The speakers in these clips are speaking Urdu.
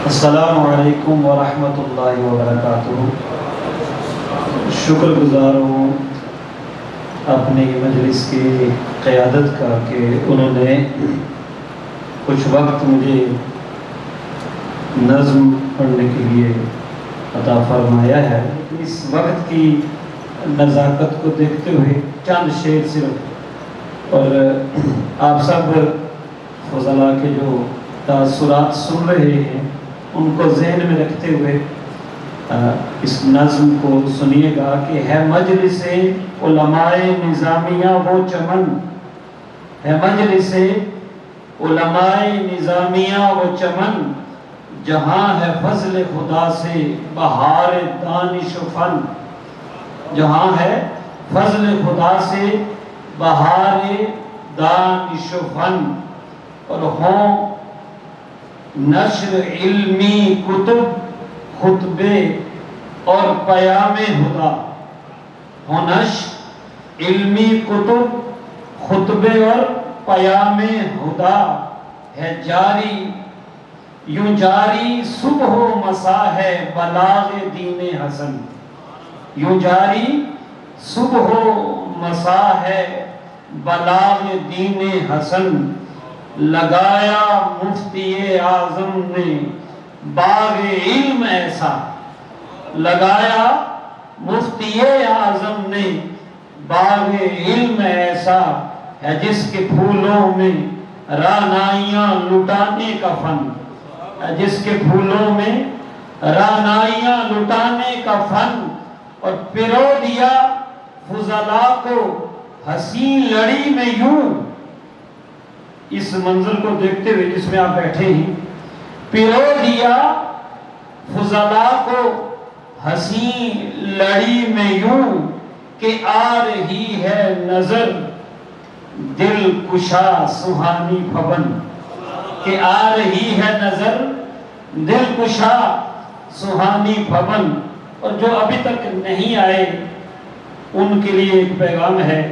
السلام علیکم ورحمۃ اللہ وبرکاتہ۔ شکر گزار ہوں اپنی مجلس کی قیادت کا کہ انہوں نے کچھ وقت مجھے نظم پڑھنے کے لیے عطا فرمایا ہے۔ اس وقت کی نزاکت کو دیکھتے ہوئے چند شعر صرف، اور آپ سب فضلاء کے جو تاثرات سن رہے ہیں ان کو ذہن میں رکھتے ہوئے اس نظم کو سنیے گا کہ ہے مجلس علماء نظامیہ وہ چمن، ہے مجلس علماء نظامیہ وہ چمن، جہاں ہے فضل خدا سے بہار دانش و فن، جہاں ہے فضل خدا سے بہار دانش و فن، اور ہوں نشر علمی کتب خطبے اور پیام خدا، ہوں نشر علمی کتب خطبے اور پیام خدا، ہے جاری یوں جاری صبح و مسا ہے بلاغ دین حسن، یوں جاری صبح و مسا ہے بلاغ دین حسن، لگایا مفتی اعظم نے باغ علم ایسا، لگایا مفتی اعظم نے باغ علم ایسا، ہے جس کے پھولوں میں رعنائیاں لٹانے کا فن، ہے جس کے پھولوں میں رعنائیاں لٹانے کا فن، اور پرو دیا فضلاء کو حسین لڑی میں یوں، اس منظر کو دیکھتے ہوئے جس میں آپ بیٹھے ہیں، پرو دیا فضلاء کو حسین لڑی میں یوں، کہ آ رہی ہے نظر دل کشا سہانی پھبن، کہ آ رہی ہے نظر دل کشا سہانی پھبن، اور جو ابھی تک نہیں آئے ان کے لیے ایک پیغام ہے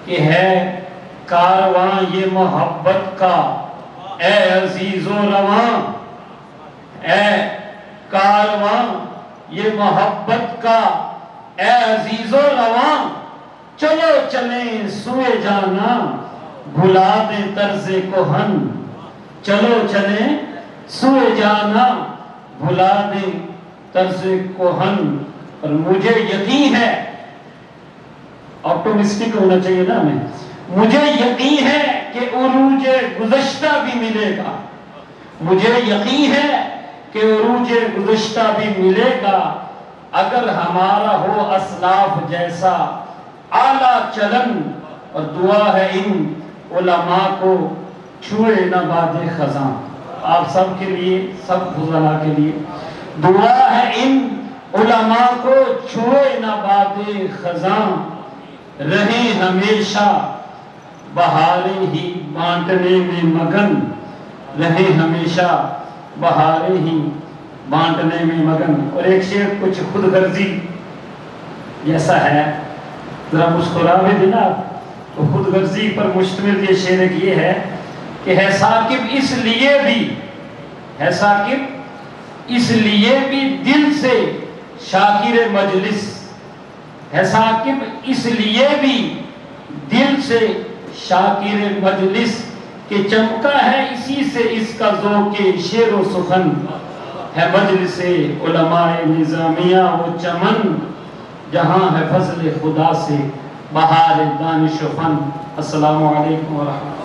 کہ ہے کارواں یہ محبت کا اے عزیز و رواں، اے کارواں یہ محبت کا اے عزیز و رواں، چلو چلیں سوئے جانا بھلا دیں طرز کہن، چلو چلیں سوئے جانا بھلا دیں طرز کہن، اور مجھے یقین ہے، آپٹومسٹک ہونا چاہیے نا ہمیں، مجھے یقین ہے کہ عروج گزشتہ بھی ملے گا، مجھے یقین ہے کہ عروج گزشتہ بھی ملے گا، اگر ہمارا ہو اسلاف جیسا اعلیٰ چلن، اور دعا ہے ان علماء کو چھوئے نہ باد خزاں۔ آپ سب کے لیے، سب فضلاء کے لیے دعا ہے ان علماء کو چھوئے نہ باد خزاں، رہیں ہمیشہ بہاریں ہی بانٹنے میں مگن، رہیں ہمیشہ بہاریں ہی بانٹنے میں مگن۔ اور ایک شعر کچھ خود غرضی جیسا ہے، ذرا مسکرا بھی دینا، تو خود غرضی پر مشتمل یہ شعر یہ ہے کہ ہے ثاقب اس لیے بھی، ہے ثاقب اس لیے بھی دل سے شاکر مجلس، ہے ثاقب اس لیے بھی دل سے شاکر مجلس، کہ چمکا ہے اسی سے اس کا ذوق شعر و سخن، ہے مجلس علماء نظامیہ وہ چمن، جہاں ہے فضل خدا سے بہار دانش و فن۔ السلام علیکم ورحمۃ اللہ۔